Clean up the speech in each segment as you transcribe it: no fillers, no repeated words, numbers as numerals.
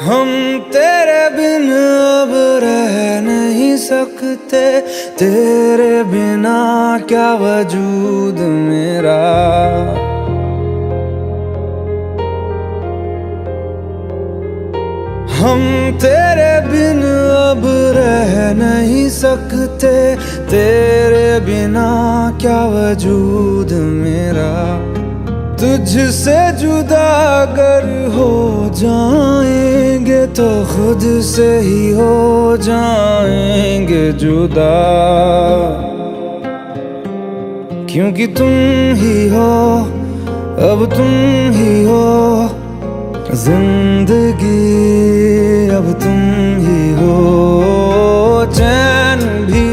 हम तेरे बिन अब रह नहीं सकते, तेरे बिना क्या वजूद मेरा। हम तेरे बिन अब रह नहीं सकते, तेरे बिना क्या वजूद मेरा। तुझसे जुदा अगर हो जाएंगे तो खुद से ही हो जाएंगे जुदा, क्योंकि तुम ही हो, अब तुम ही हो जिंदगी, अब तुम ही हो। चैन भी,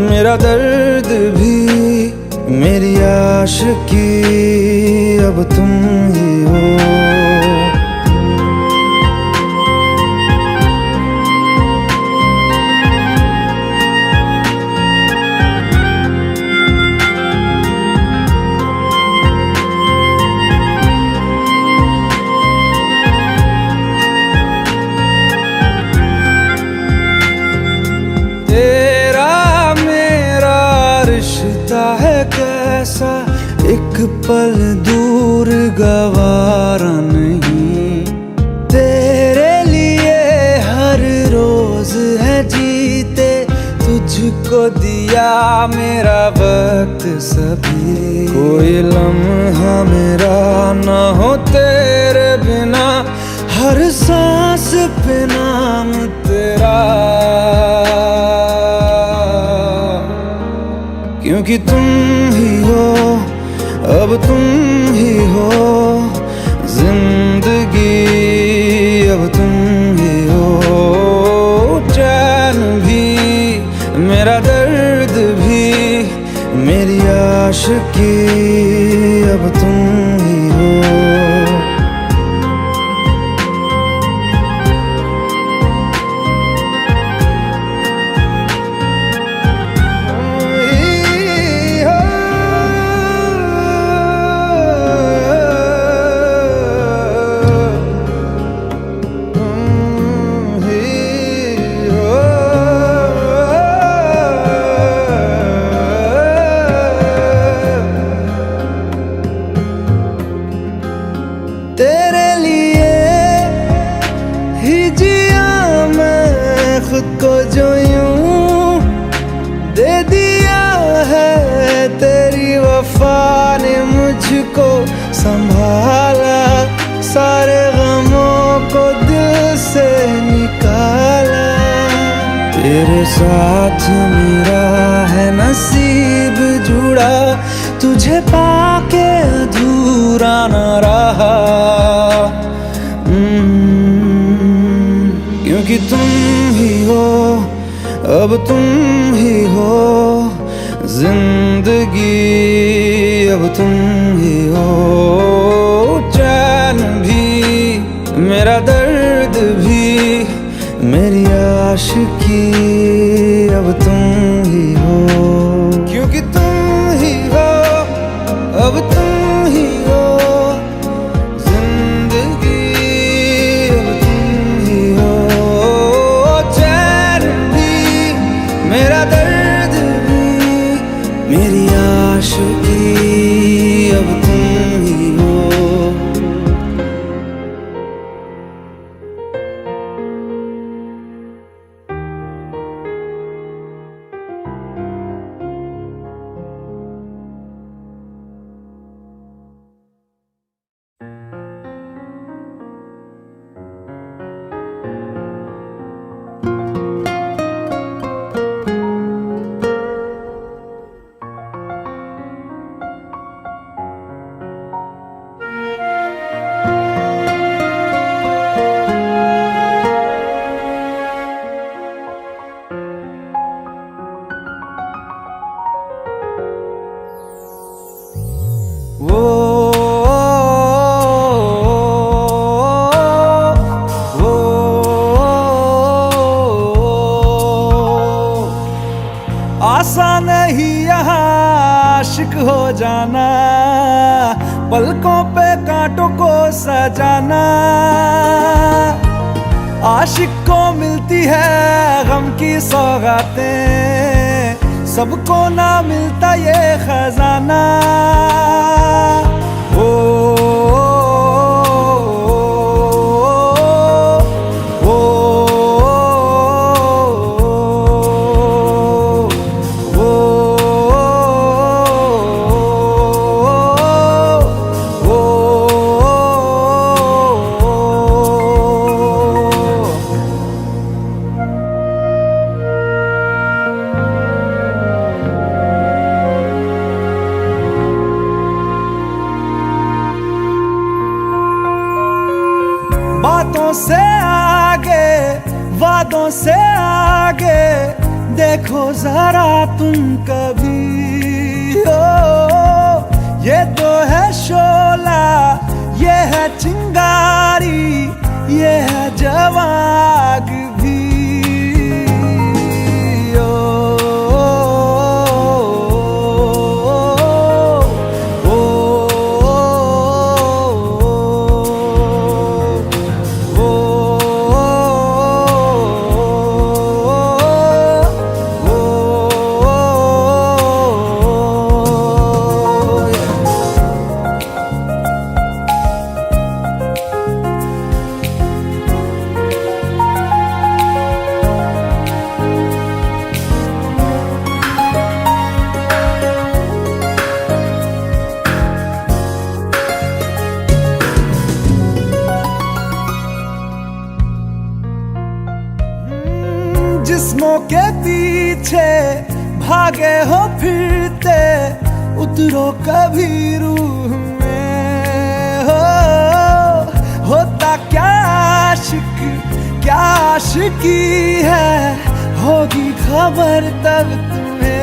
मेरा दर्द भी, मेरी आशिकी, अब तुम ही हो। तेरा मेरा रिश्ता है कैसा, एक पल दूर गवारा नहीं। तेरे लिए हर रोज है जीते, तुझको दिया मेरा वक्त सभी। कोई लम्हा मेरा ना हो तेरे बिना, हर सांस पे नाम तेरा, क्योंकि तुम ही हो, अब तुम ही हो जिंदगी, अब तुम ही हो। चैन भी, मेरा दर्द भी, मेरी आशिकी, अब तुम ही हो। तेरे लिए ही जिया मैं खुद को, जो यूं दे दिया है तेरी वफा ने मुझको संभाला। सारे गमों को दिल से निकाला, तेरे साथ मेरा है नसीब जुड़ा, तुझे पाके अधूरा न रहा। क्योंकि तुम ही हो, अब तुम ही हो जिंदगी, अब तुम ही हो। चैन भी, मेरा दर्द भी, मेरी आशिकी, अब तुम ही हो। क्योंकि तुम ही हो, अब तुम ही हो जिंदगी, अब तुम ही हो। चैन भी, मेरा दर्द भी, मेरी आशिकी, अब तुम ही हो। आसान नहीं यहाँ आशिक हो जाना, पलकों पे कांटों को सजाना। आशिक को मिलती है गम की सौगातें, सबको ना मिलता ये खजाना। ओ बातों से आगे, वादों से आगे, देखो जरा तुम कभी। ओ ये तो है शोला, ये है चिंगारी, ये है जवाग भी। जिस्मों के पीछे भागे हो फिरते, उतरो कभी रूह में। होता क्या आशिक, क्या आशिकी है, होगी खबर तब तुम्हें।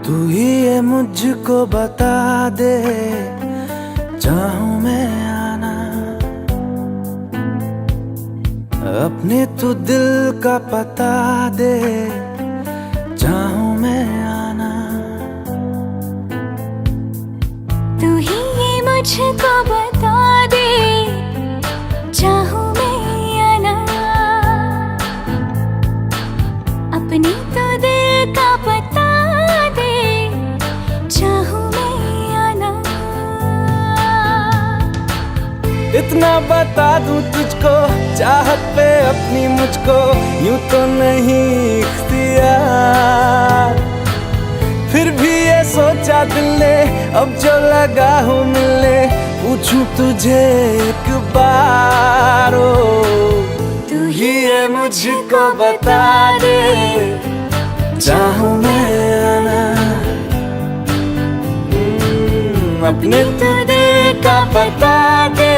तू ही ये मुझको बता दे, चाहूं मैं आना अपने, तू दिल का पता दे, चाहूं मैं आना। तू ही ये मुझको बता दे, चाहूं मैं आना अपने, तो दिल का पता दे, चाहूं मैं आना। इतना बता दूं तुझको, चाहत पे अपनी मुझको यूं तो नहीं इख्तियार। फिर भी ये सोचा दिल ने, अब जो लगा हूँ मिलने, पूछूं तुझे एक बार। ओ तू ही ये मुझको बता दे, चाहूं मैं आना अपने, तो दिल का पता दे,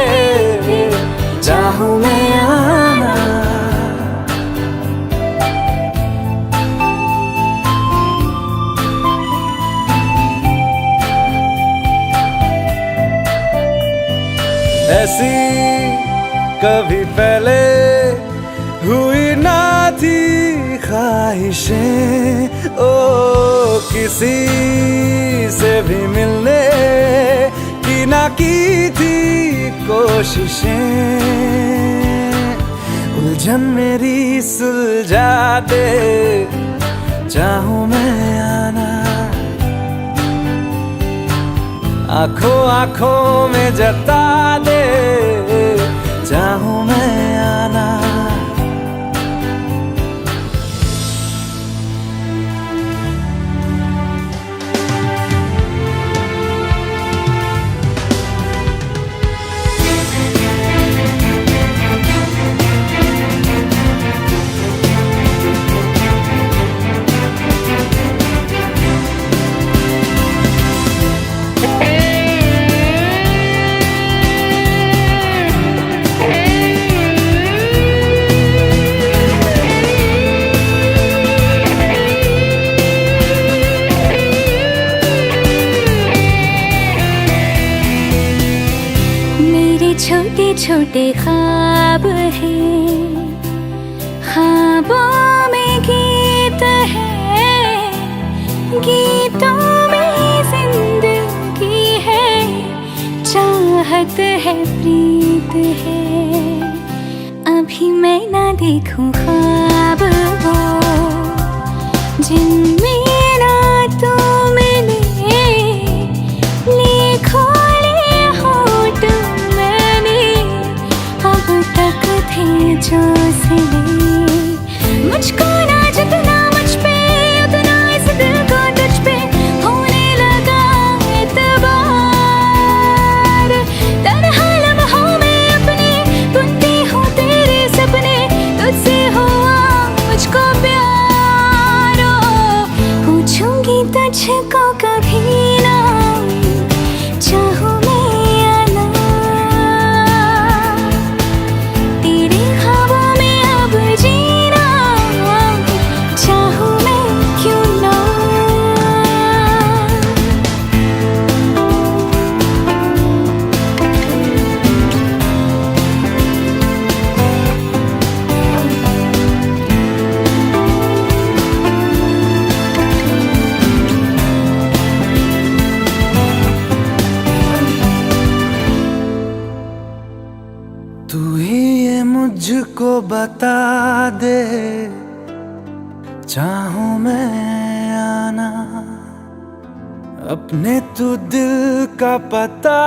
चाहूं मैं आना। ऐसी कभी पहले हुई ना थी ख्वाहिशें, ओ किसी से भी मिलने की ना की थी कोशिशें। उलझन मेरी सुलझा दे, चाहूं मैं आना आंखों आंखों में जता दे, चाहूं मैं आना। छोटे छोटे ख्वाब हैं, ख्वाबों में गीत है, गीतों में जिंदगी है, चाहत है, प्रीत है। अभी मैं ना देखूं ख्वाब वो जिनमें ना तू मिले, लिखो जो सिले मुझको ना जितना मुझ पे उतना इस दिल को तुझ पे होने लगा एतबार। तन्हा लम्हों में अपने बुनती हूँ तेरे सपने, तुझसे हुआ मुझको प्यार। पूछूंगी तुझको कभी ना, चाहूं तू ही ये मुझको बता दे, चाहूं मैं आना अपने तू दिल का पता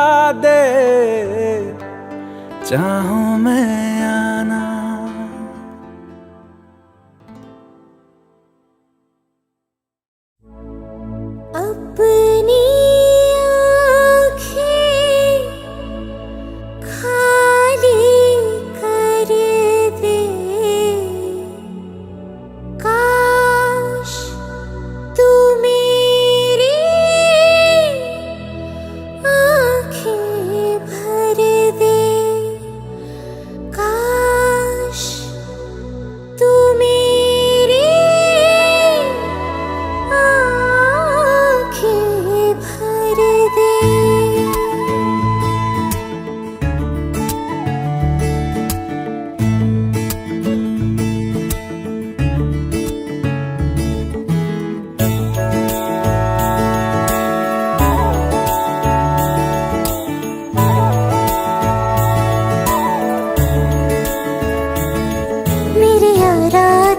दे, चाहूं मैं आना। अपनी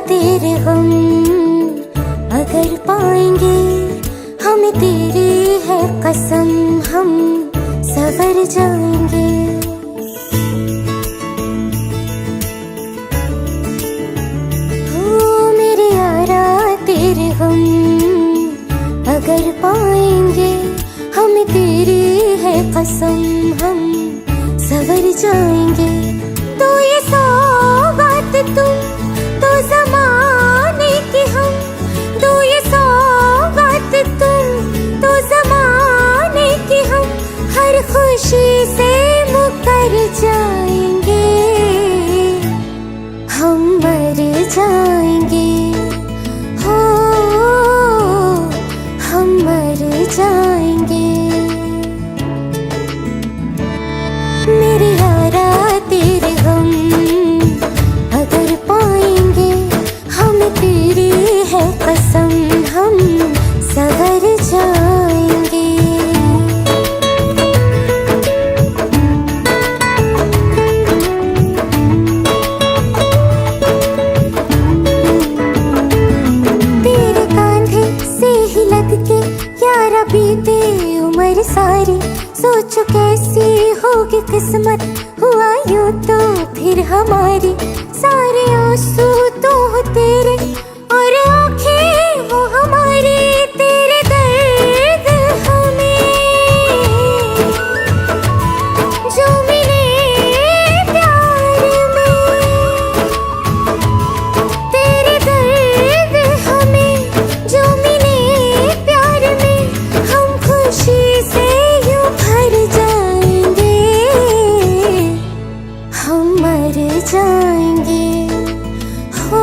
तेरे गम अगर पाएंगे, हमें तेरी है कसम, हम सवर जाएंगे। हो मेरे यारा तेरे गम अगर पाएंगे, हमें तेरी है कसम, हम सवर जाएंगे। तो ये सौगात तुम तो ज़माने की, हम दो ये सौगात तुम तो ज़माने की, हम हर खुशी से मुकर जाएंगे, हम मर जाएंगे, हो हम मर जाएंगे। मेरे यारा तेरे गम अगर पाएंगे, हमें तेरी है कसम, हम सवर जाएंगे। किस्मत हुआ यूं तो फिर हमारी सारे आंसू तो हो तेरे और आंखें वो हमारी तेरे दर्द हमें जो मिले प्यार में तेरे दर्द हमें जो मिले प्यार में हम खुशी से यूं भर जाएंगे हम मर जाएंगे हो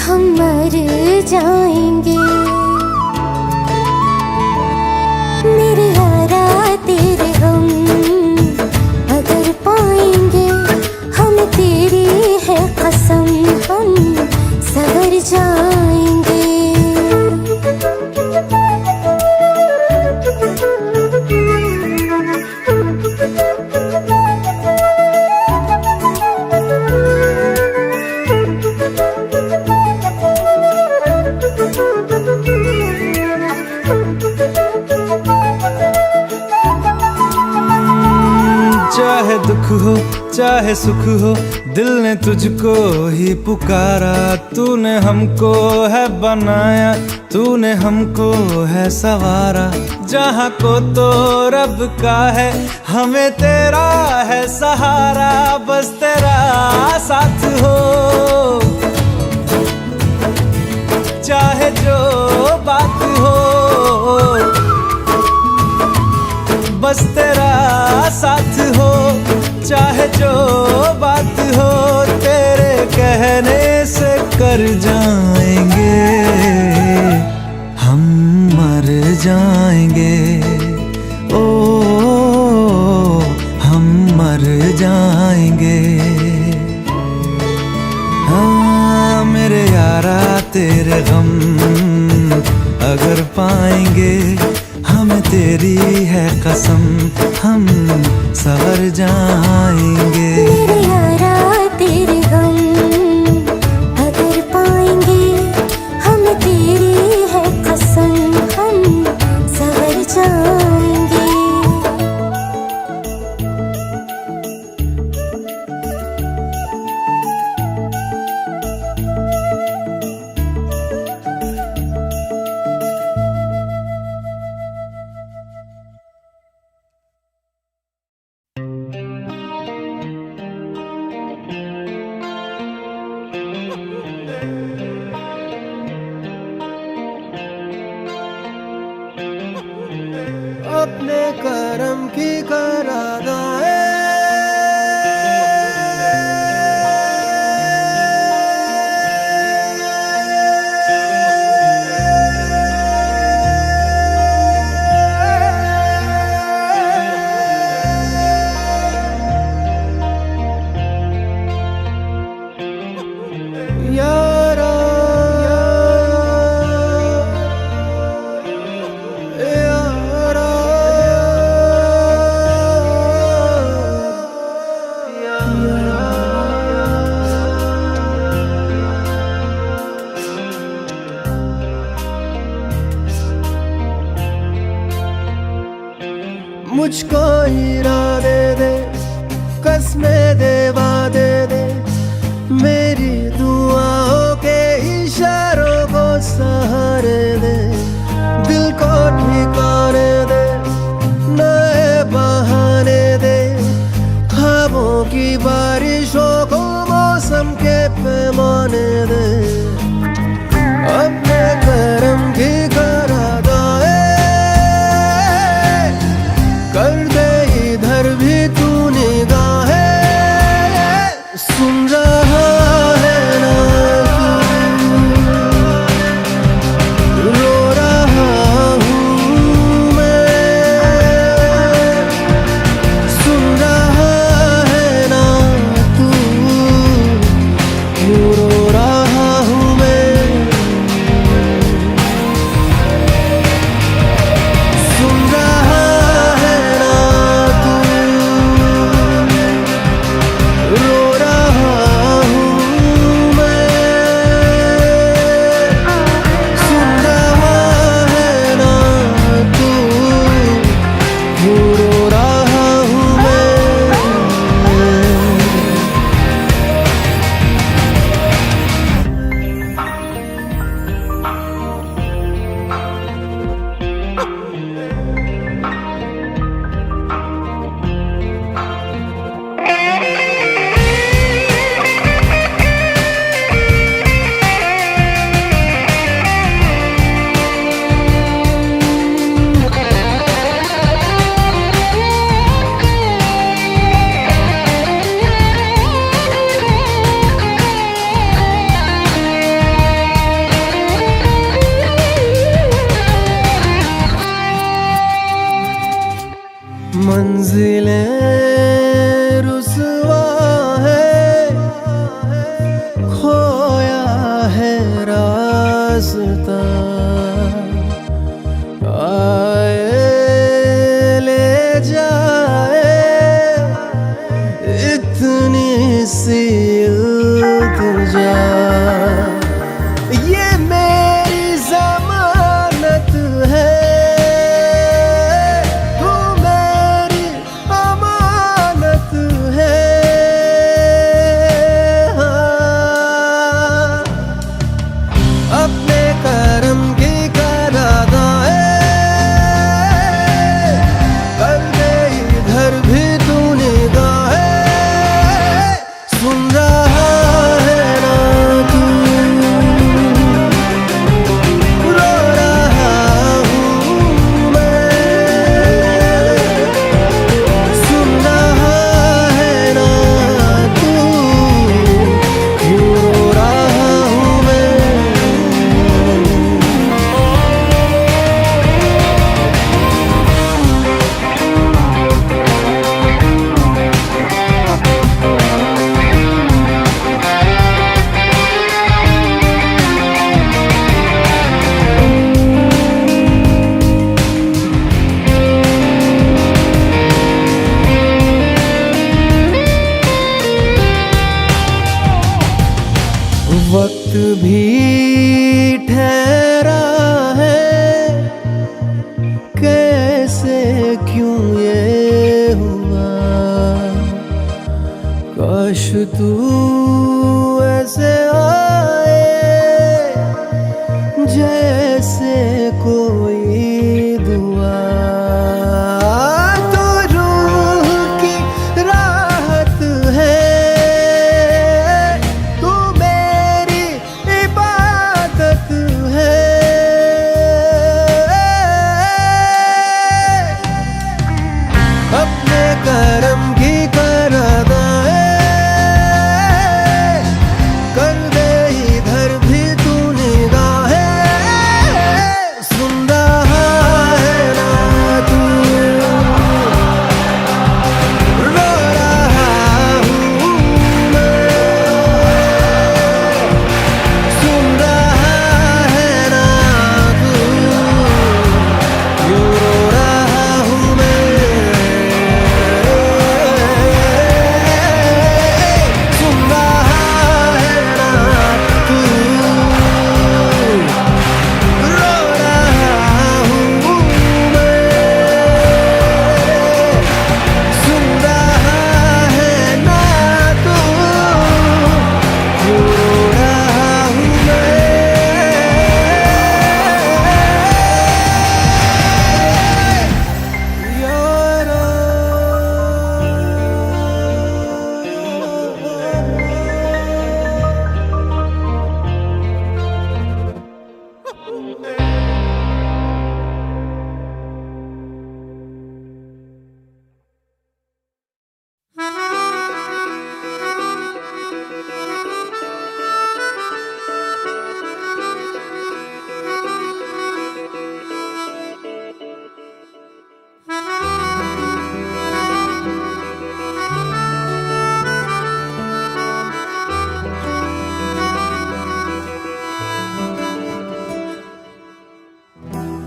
हम मर जाएंगे मेरे यारा तेरे हम अगर पाएंगे हम तेरी है कसम हम सवर जाएंगे चाहे दुख हो चाहे सुख हो दिल ने तुझको ही पुकारा तूने हमको है बनाया तूने हमको है सवारा जहाँ को तो रब का है हमें तेरा है सहारा बस तेरा साथ हो चाहे जो बात हो बस तेरा साथ हो चाहे जो बात हो तेरे कहने से कर जाएंगे हम मर जाएंगे ओ हम मर जाएंगे हाँ मेरे यारा तेरे गम अगर पाएंगे हमें तेरी है कसम हम सवर जाएंगे मेरे यारा तेरे गम अगर पाएंगे हम तेरी है कसम हम सवर जाएंगे अपने करम की करादाए यारा मुझको इरादे दे कसमें दे वादे दे मेरी दुआओं के इशारों को सहारे दे दिल को ठिकाने दे नए बहाने दे ख्वाबों की बारिशों को मौसम के पैमाने दे अपने करम की करादाए कर दे इधर मंजिलें रुसवा है, खोया है रास्ता, आए ले जाए इतनी सी इल्तिजा। ये मेरी जमानत है, तू मेरी अमानत है। हाँ, अपने करम की करादाए कर दे इधर भी तू निगाहें। सुन रहा है ना तू, रो रहा हूँ मैं। सुन रहा है ना तू, क्यों रो रहा हूँ मैं। वक्त भी ठहरा है, कैसे क्यों ये हुआ। काश तू ऐसे आए जैसे कोई दुआ। तो रूह की राहत है, तू मेरी इबादत है। अपने करम की करादाए कर दे इधर भी तू निगाहें। सुन रहा है ना तू, रो रहा हूँ मैं। सुन रहा है ना तू, क्यों रो रहा हूँ मैं। सुन रहा है ना तू, रो रहा हूँ मैं। सुन रहा है ना तू, क्यों रो रहा हूँ मैं। यारा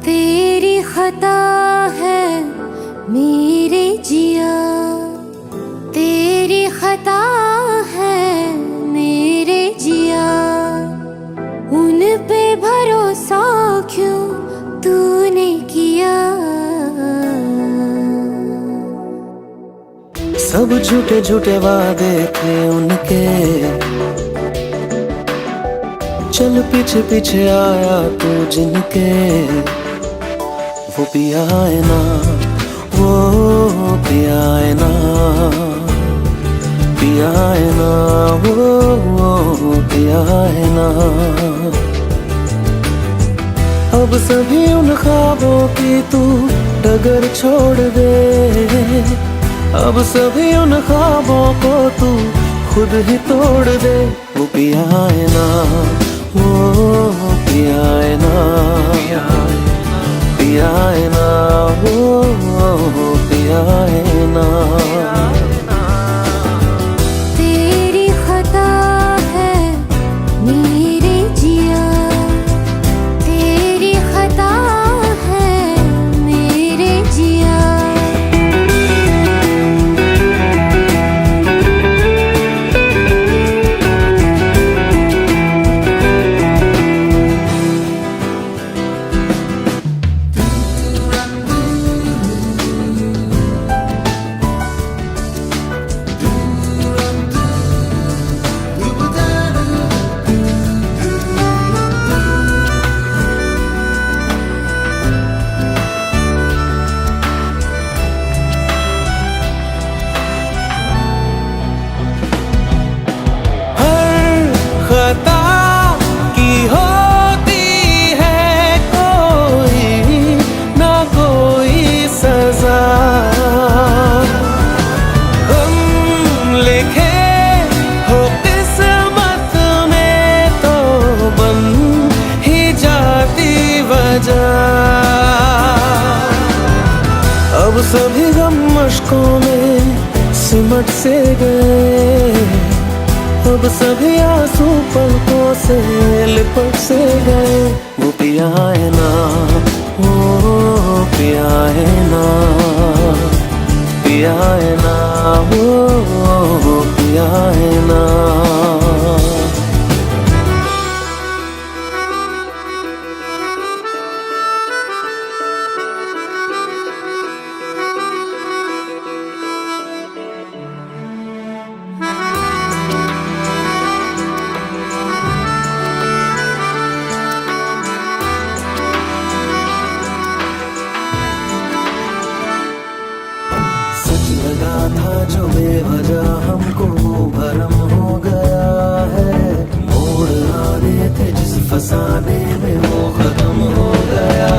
तेरी खता है मेरे जिया, तेरी खता है मेरे जिया। उन पे भरोसा क्यों तूने किया। सब झूठे झूठे वादे थे उनके, चल पीछे पीछे आया तू जिनके। वो पिया है ना, वो पिया है ना, पिया है ना, वो पिया है ना। अब सभी उन ख्वाबों की तू डगर छोड़ दे। अब सभी उन ख्वाबों को तू खुद ही तोड़ दे। वो पिया है ना, वो पिया है ना, पिया है ना, वो पिया है ना। तेरी खता है मेरे जिया, तेरी खता है मेरे जिया। खता की होती है कोई ना कोई सजा, हम लिखे हो किस्मत में तो बन ही जाती वजह। अब सभी गम मुश्कों में सिमट से गए, अब सभी आंसू पलकों से लिपट से गए। वो पिया है ना, वो पिया है ना, पिया है ना, वो पिया है ना। सच लगा था जो बेवजह हमको भरम हो गया है, मोड़ आने थे जिस फसाने में वो खत्म हो गया।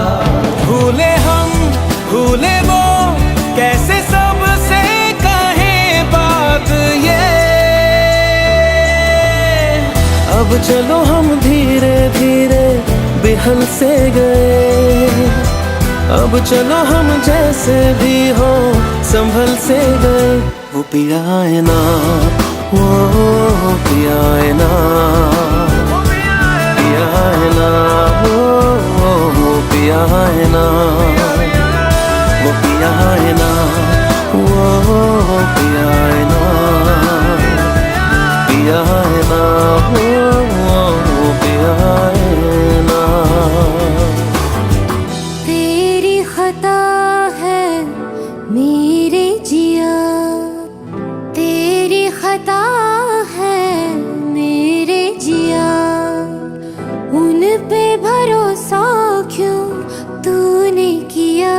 भूले हम भूले वो कैसे सबसे कहें बात ये, अब चलो हम धीरे धीरे बिहल से गए, अब चलो हम जैसे भी हो संभल से गए। वो पिया है ना, वो पिया है ना, पिया है ना, वो पिया है ना, वो पिया है ना, वो पिया है ना, पिया है ना, वो पिया है ना। तेरी खता है मेरे जिया, तेरी खता है मेरे जिया। उन पे भरोसा क्यों तूने किया।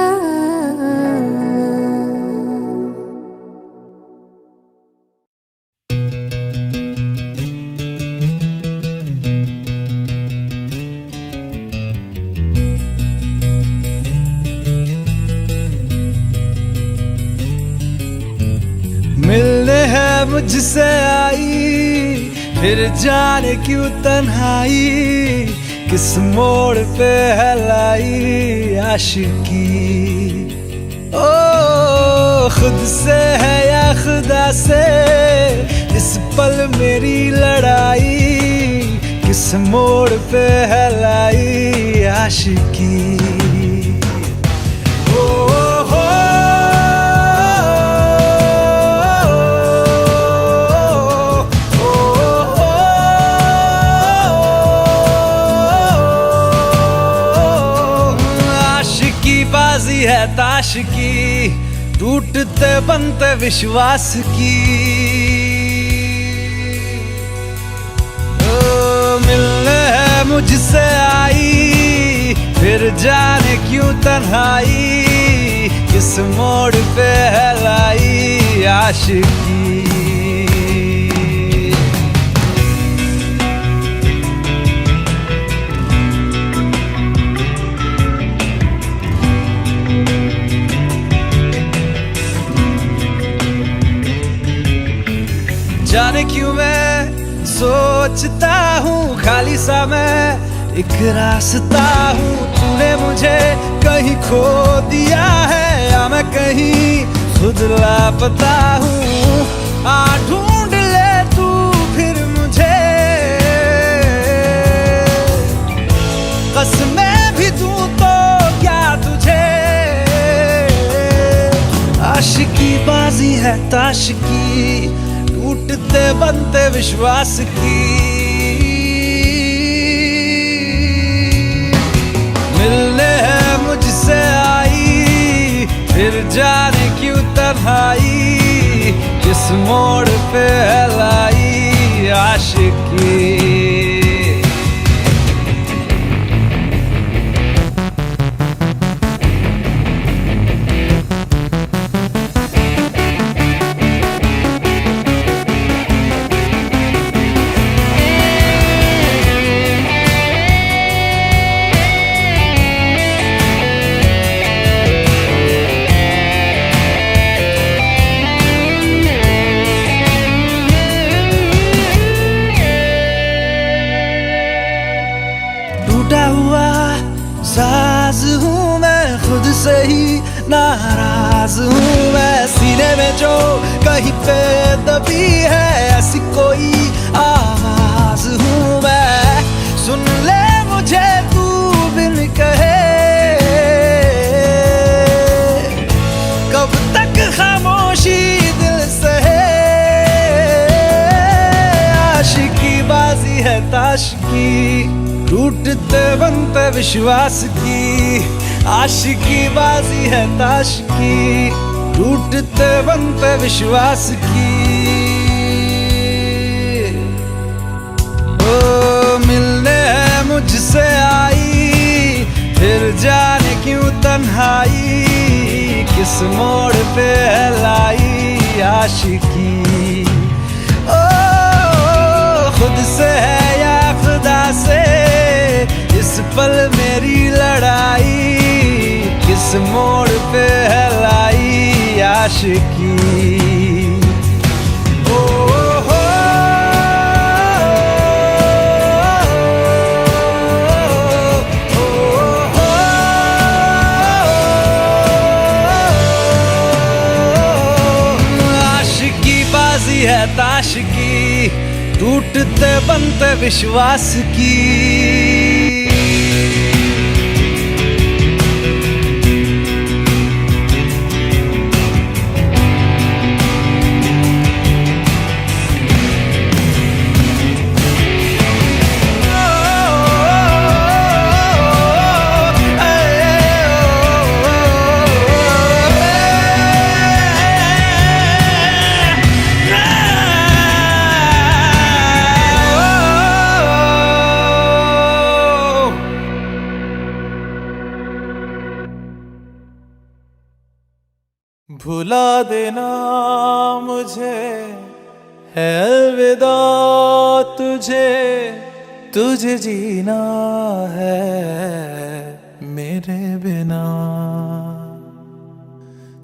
मिलने है मुझसे आई, फिर जाने क्यों तन्हाई, किस मोड़ पे है लाई आशिकी। ओ खुद से है या खुदा से इस पल मेरी लड़ाई, किस मोड़ पे है लाई आशिकी। बाजी है ताश की, टूटते बनते विश्वास की। ओ मिलने है मुझसे आई, फिर जाने क्यों तन्हाई, किस मोड़ पे है लाई आशिकी। जाने क्यों मैं सोचता हूँ खाली सा मैं एक रास्ता हूँ, तूने मुझे कहीं खो दिया है या मैं कहीं खुद लापता हूँ, आ ढूंढ ले तू फिर मुझे। कसमें भी दूं तो क्या तुझे, आशिकी बाजी है ताश की, टूटते बनते विश्वास की। मिलने है मुझसे आई, फिर जाने क्यों तन्हाई, किस मोड़ पे है लाई आशिकी। टूटा हुआ साज हूँ मैं, खुद से ही नाराज हूँ मैं। सीने में जो कहीं पे दबी है ऐसी कोई आवाज हूँ मैं। सुन ले मुझे तू बिन कहे, कब तक खामोशी दिल सहे। आशिकी बाजी है ताश की, टूटते बनते विश्वास की। आशिकी बाजी है ताश की, टूटते बनते विश्वास की। ओ मिलने है मुझसे आई, फिर जाने क्यों तन्हाई, किस मोड़ पे है लाई आशिकी। ओ खुद से है या खुदा से, इस पल मेरी लड़ाई, किस मोड़ पे है लाई आशिकी। ओ हो आशिकी बाजी है ताश की, टूटते बनते विश्वास की। भुला देना मुझे है अलविदा तुझे, तुझे जीना है मेरे बिना।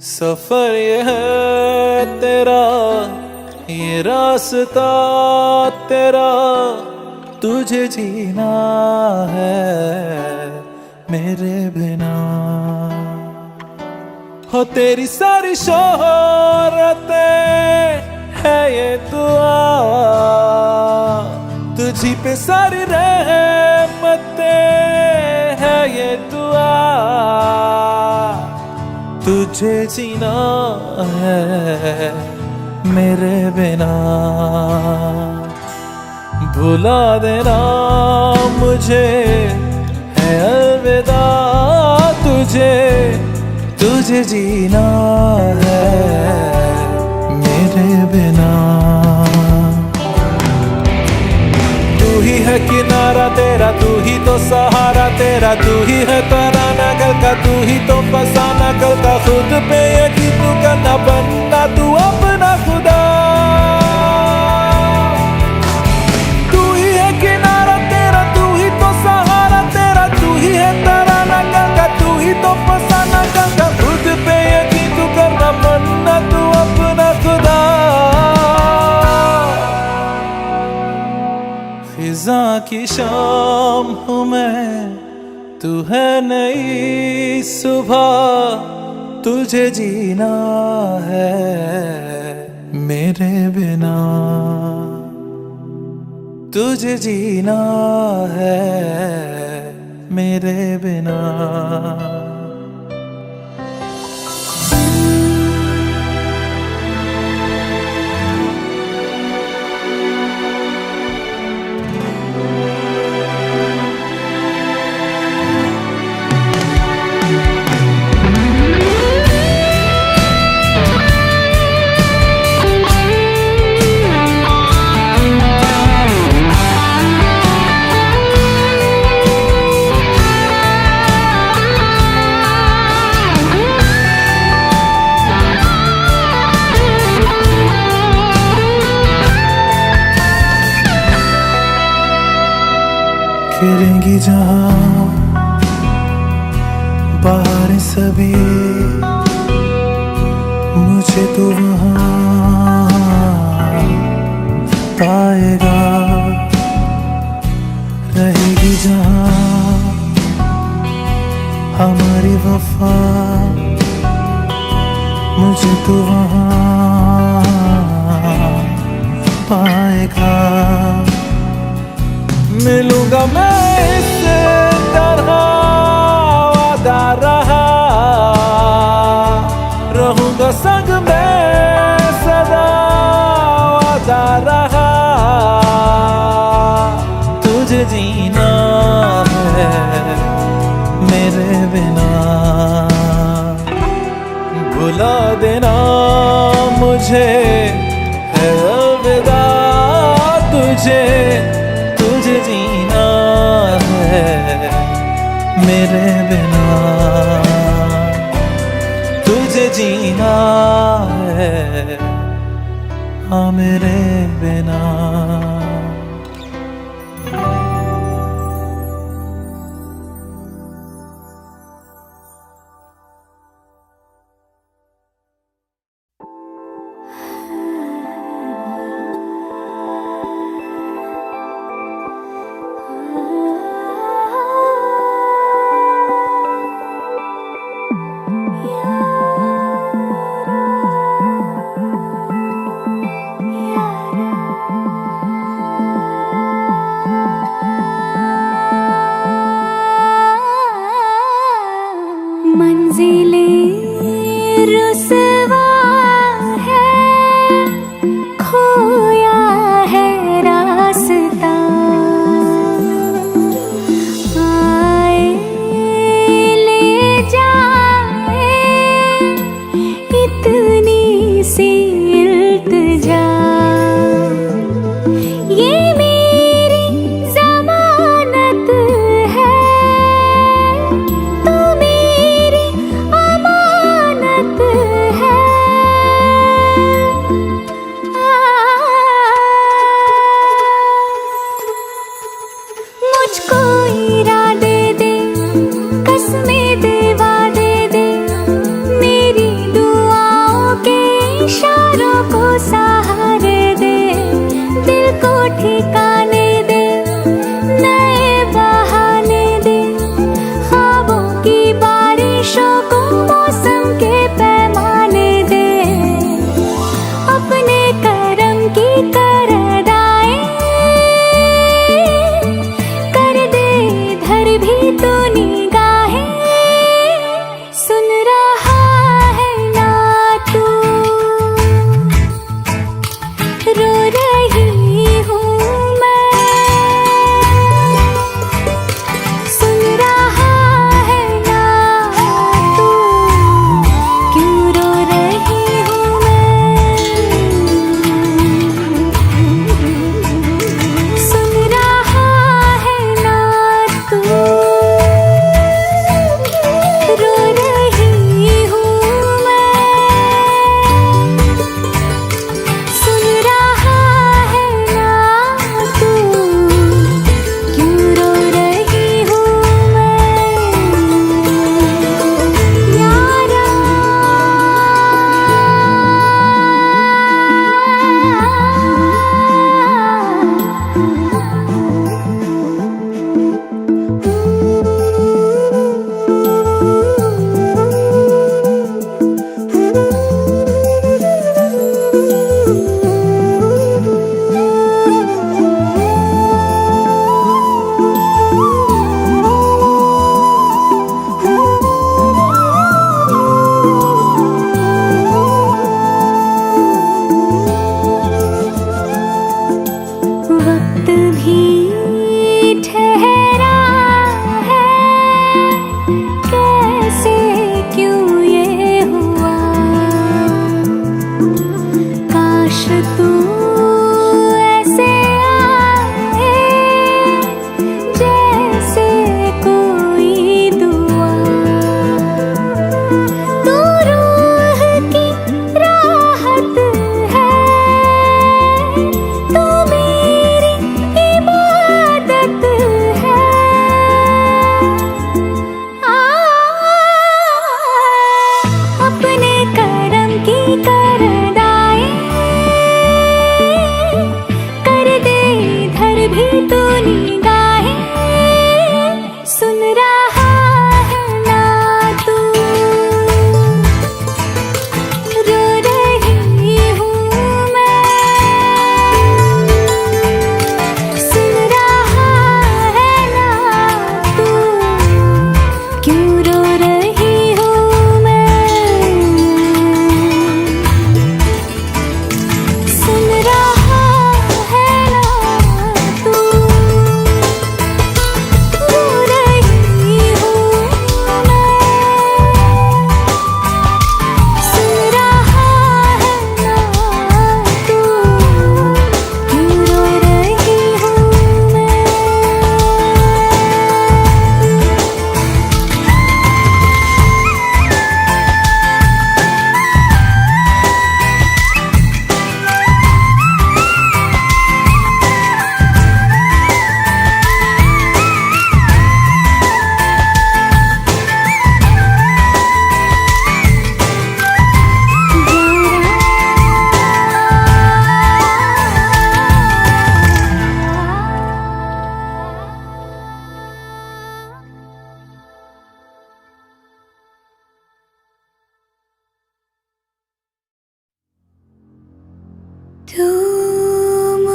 सफर ये है तेरा, ये रास्ता तेरा, तुझे जीना है मेरे बिना। हो तेरी सारी शोहरतें है ये दुआ, तुझी पे सारी रहमतें है ये दुआ। तुझे जीना है मेरे बिना। भुला देना मुझे है अलविदा तुझे, तुझे जीना है मेरे बिना। तू ही है किनारा तेरा, तू ही तो सहारा तेरा, तू ही है तराना कल का, तू ही तो फसाना कल का। खुद पे यकीन तू करना, बनना तू अपना खुदा। तू ही है किनारा तेरा, तू ही तो सहारा तेरा, तू ही है तराना कल का, तू ही तो फसाना कल का। खुद पे यकीन तू करना, बनना तू अपना खुदा। फिजा की शाम हूँ मैं, तू है नई सुबह, तुझे जीना है मेरे बिना, तुझे जीना है मेरे बिना। खेलेंगी जहाँ बाहर सभी, मुझे तो वहाँ पाएगा। रहेगी जहाँ हमारी वफा, मुझे तो वहाँ पाएगा। मिलूंगा मैं इससे तरह वादा रहा, रहूंगा संग में सदा वादा रहा। तुझे जीना है मेरे बिना, भुला देना मुझे है अलविदा। तुझे तुझे जीना है मेरे बिना, तुझे जीना है हाँ मेरे बिना। Yeah.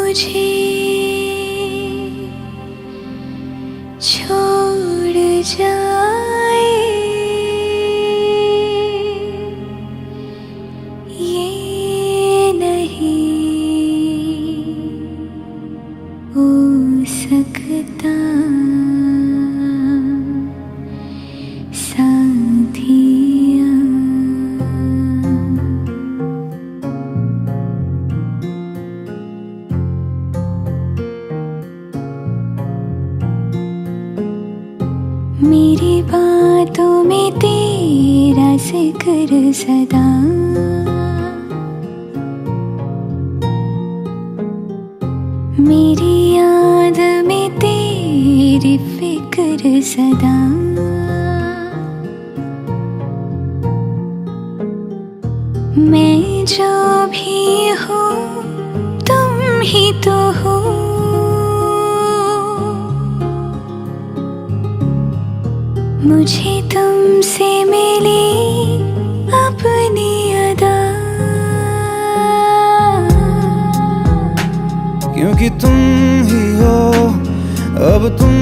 मुझे छोड़ जाए, ये नहीं हो सकता साथिया। मेरी बातों में तेरा जिक्र सदा, मेरी याद में तेरी फिक्र सदा। मैं जो भी हूँ तुम ही तो हो, मुझे तुमसे मिली अपनी अदा। क्योंकि तुम ही हो, अब तुम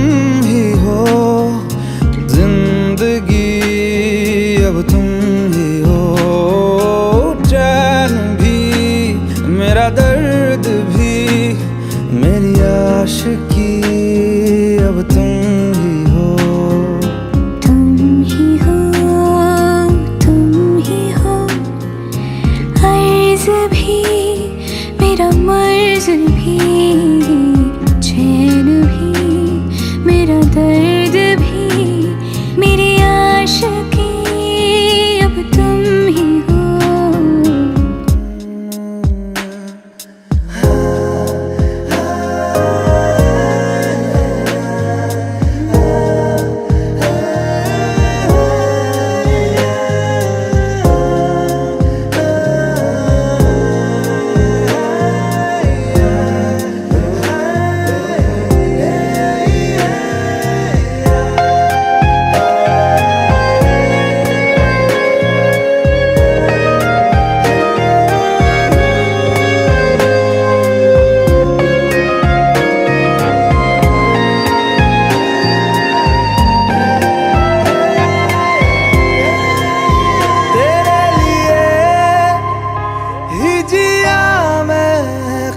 ही हो जिंदगी, अब तुम ही हो चैन भी, मेरा दर्द भी, मेरी आशिकी, अब तुम ही हो। तुम ही हो, तुम ही हो, अर्ज़ भी मेरा मर्ज़ भी, चैन भी मेरा दर्द भी, मेरी आशिकी, अब तुम ही हो।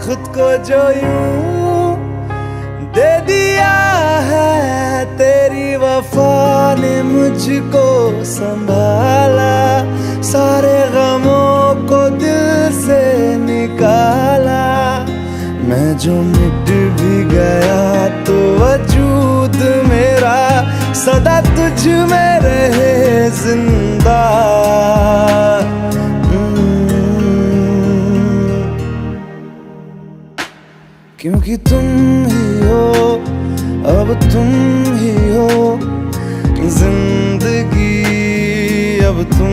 खुद को जो यूं दे दिया है, तेरी वफा ने मुझको संभाला, सारे गमों को दिल से निकाला। मैं जो मिट भी गया तो वजूद मेरा सदा तुझ में रहे जिंदा। क्योंकि तुम ही हो, अब तुम ही हो जिंदगी, अब तुम